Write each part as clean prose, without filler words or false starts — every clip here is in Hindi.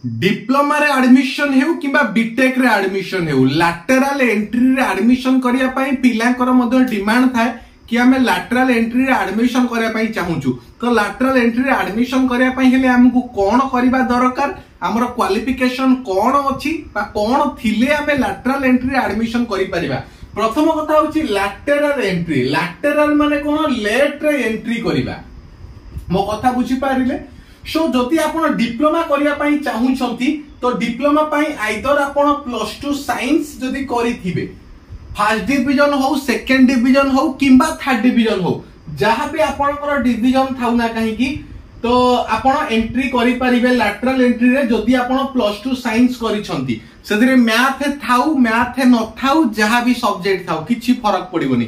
डिप्लोमा रे एडमिशन हेउ किबा बीटेक रे एडमिशन हेउ लैटरल एंट्री रे एडमिशन करिया पई पिलांकर मधे डिमांड थाए कि हमें लैटरल एंट्री रे एडमिशन करिया पई चाहूचु। तो लैटरल एंट्री रे एडमिशन करिया पई हेले हमकु कोन करिबा दरकार, हमर क्वालिफिकेशन कोन अछि बा कोन थिले हमें लैटरल एंट्री रे एडमिशन करि परिबा। प्रथम कथा होची लैटरल एंट्री। लैटरल माने कोन लेट रे एंट्री करिबा। मो कथा बुझी पारिले। सो जदि आपण डिप्लोमा करिया पई चाहूछंती तो डिप्लोमा पई आइदर आपण +2 साइंस जदि करिथिबे, फर्स्ट डिवीजन हो, सेकंड डिवीजन हो किंबा थर्ड डिवीजन हो, जहां भी आपनकर डिवीजन थाउ ना कहीं की, तो आपण एंट्री करि परिबे लैटरल एंट्री रे जदि आपण +2 साइंस करिछंती। सेदिरे मैथ थाउ मैथ न थाउ, जहां भी सब्जेक्ट थाउ किछि फरक पड़िबोनी,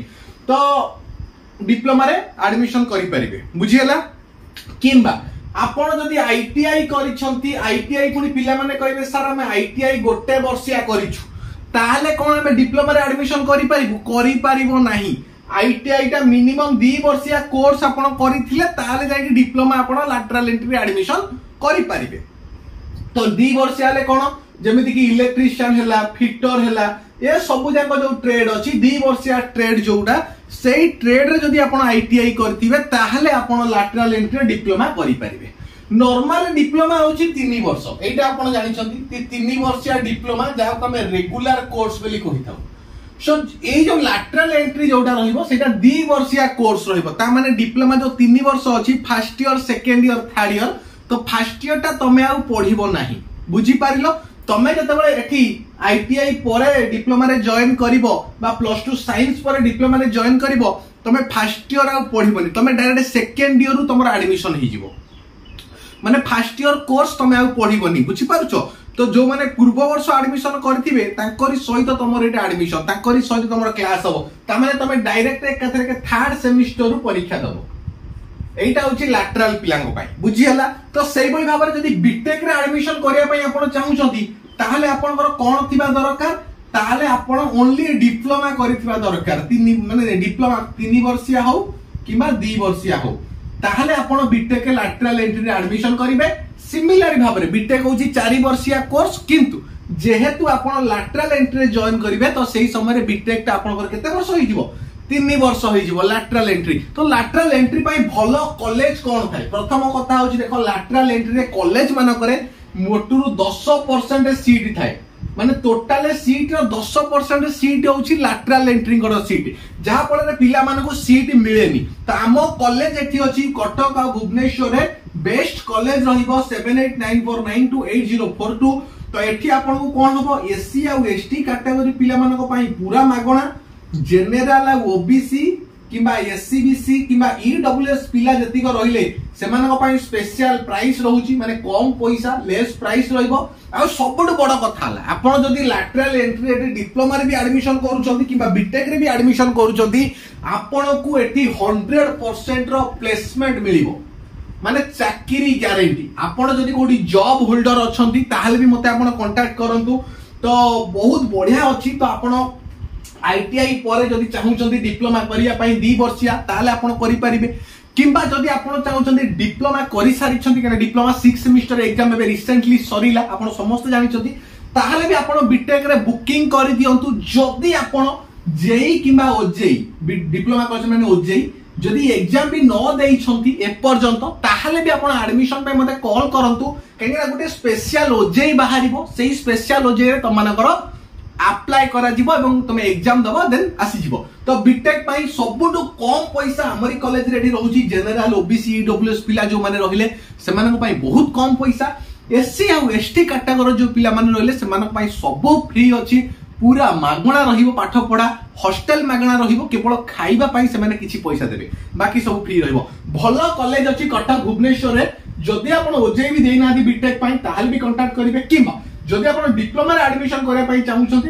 तो डिप्लोमा रे एडमिशन करि परिबे। बुझियला। किंबा आपण जदि आईटीआई करिछंती, आईटीआई पुनी पिला माने कहबे सर हम आईटीआई गोटे वर्षिया करिछु, ताहले कोन हम डिप्लोमा रे एडमिशन करि परिबो नाही। आईटीआई टा मिनिमम 2 वर्षिया कोर्स आपण करिथिले ताहले जाय कि डिप्लोमा आपण लैटरल एंट्री रे एडमिशन करि परिबे। तो 2 वर्षिया ले कोन जेमिति कि इलेक्ट्रिशियन हैला, फिटर हैला, ए सब जाक जो ट्रेड अछि 2 वर्षिया ट्रेड जोटा सेही ट्रेड रे जदि आपण आईटीआई करथिबे ताहले आपण लैटरल एंट्री डिप्लोमा करि परिबे। नॉर्मल डिप्लोमा होची 3 वर्ष, एटा आपण जानि छथि 3 वर्षिया डिप्लोमा जाको हम रेगुलर कोर्स बेली कहिथाउ। सो ए जो लैटरल एंट्री जोटा रहिबो सेटा 2 वर्षिया कोर्स रहिबो। ता माने डिप्लोमा जो 3 वर्ष अछि, first year, second year, third year, तो फर्स्ट ईयर टा तमे आ पढिबो नाही। बुझी पारिलो। तमे जतबे एठी आईटीआई परे डिप्लोमा रे जॉइन करिवो बा +2 साइंस परे डिप्लोमा रे जॉइन करिवो, तमे फर्स्ट ईयर आ पढिबोनी, तमे डायरेक्ट सेकंड ईयर रु तमर एडमिशन हि जिवो। माने फर्स्ट ईयर कोर्स तमे आ पढिबोनी। बुझी पारुछो। तो जो माने पूर्व वर्ष एडमिशन करथिबे ताकरी सहित तमर एटा एडमिशन, ताकरी सहित तमर क्लास हो, ता माने तमे डायरेक्ट एकथरे के थर्ड सेमिस्टर रु परीक्षा दबो। एटा होची लैटरल पिलांग पई। बुझियला। तो सेही बई भाबरे जदि बीटेक रे एडमिशन करिया पई आपण चाहूछंती ताहले आपनकर कोन थिबा दरकार, ताहले आपण ओनली डिप्लोमा करिथिबा दरकार। माने डिप्लोमा 3 वर्षिया हो किबा 2 वर्षिया हो, ताहले आपण बीटेक लैटरल एंट्री रे एडमिशन करिवे। सिमिलर भाबरे बीटेक होची 4 वर्षिया कोर्स, किंतु जेहेतु आपण लैटरल एंट्री रे जॉइन करिवे तो सेही समय रे बीटेक ता आपनकर केते वर्ष होई जिवो, 3 वर्ष होई जिवो लैटरल एंट्री। तो लैटरल एंट्री पई भलो कॉलेज कोन थाय? प्रथम कथा होची देखो लैटरल एंट्री रे कॉलेज माने करे मोटुरु 10% सीट थाए। माने टोटल सीट रो 10% सीट होची लैटरल एंट्री को सीट, जहा फल पिला माने को सीट मिलेनी। तो आम कॉलेज एठी अछि कटक आ भुवनेश्वर रे बेस्ट कॉलेज रहिबो 7894928042। तो एठी आपन को कोन होबो एससी आ एसटी कैटेगरी पिला माने को पई पूरा मागणा, जनरल आ ओबीसी किबा एससीबीसी किबा ईडब्ल्यूएस पिला जति को रहिले सेमानक पई स्पेशल प्राइस रहउची, माने कम पैसा लेस प्राइस रहइबो। आ सबड बड़ कथा हला आपण जदी लैटरल एंट्री एटी डिप्लोमा रे भी एडमिशन करूचंती किबा बीटेक रे भी एडमिशन करूचंती, आपण को एटी 100% रो प्लेसमेंट मिलिबो, माने चाकरी ग्यारंटी। आपण जदी कोडी जॉब होल्डर अछंती ताहले भी मते आपण कांटेक्ट करंतु। तो बहुत बढ़िया अछि। तो आपण आईटीआई परे जदि चाहूचंती डिप्लोमा करिया पई 2 वर्षिया ताहले आपण करि परिबे। किंबा जदि आपण चाहूचंती डिप्लोमा करि सारिछंती, कारण डिप्लोमा 6 सेमिस्टर एग्जाम एबे रिसेंटली सरीला, आपण समस्त जानिछंती, ताहले भी आपण बीटेक रे बुकिंग करि दियंतु। जदि आपण जेई किंबा ओजेई डिप्लोमा करछन माने ओजेई जदि एग्जाम भी न देइछंती ए पर्यंत, ताहले भी आपण एडमिशन पे मते कॉल करंतु, काहेकि गोटे स्पेशल ओजेई बाहरिबो। सेही स्पेशल ओजेई रे तमानकर अप्लाई करा जिवो एवं तमे एग्जाम दबो, देन आसी जिवो। तो बीटेक पई सबुटु कम पैसा हमरी कॉलेज रेडी रहउची। जनरल ओबीसी ईडब्ल्यूएस पिला जो माने रहिले सेमानक पई बहुत कम पैसा। एससी आ एसटी कैटेगरी जो पिला माने रहिले सेमानक पई सब फ्री अछि, पूरा मागणा रहिबो। पाठ पढा हॉस्टल मागणा रहिबो, केवल खाइबा पई सेमाने किछि पैसा देबे, बाकी सब फ्री रहिबो। भलो कॉलेज अछि कटक भुवनेश्वर रे। जदि आपण ओजेई भी देना दी बीटेक पई ताहले भी कांटेक्ट करिवे। किबा जदि आपण डिप्लोमा रे एडमिशन करे पई चाहूछंती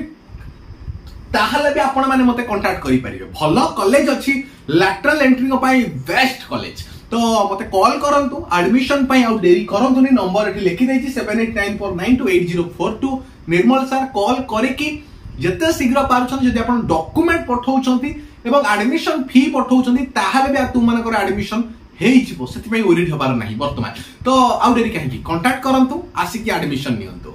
ताहले भी आपण माने मते कांटेक्ट करि परिबे। भलो कॉलेज अछि, लैटरल एंट्री को पई बेस्ट कॉलेज। तो मते कॉल करंतु एडमिशन पई आ देरी करंतुनी। नंबर एठी लिखि दैछि 7894928042। निर्मल सर कॉल करे कि जते शीघ्र पारुछन जदि आपण डॉक्यूमेंट पठाउछंती एवं एडमिशन फी पठाउछंती ताहले भी तुम मानकर एडमिशन ହେଇଯିବ ସେଥିପାଇଁ ଓରିड ହବାର ନାହିଁ ବର୍ତ୍ତମାନ। तो आउ डेरी कहीं कांटेक्ट करंतु आसिकी एडमिशन नियंतु।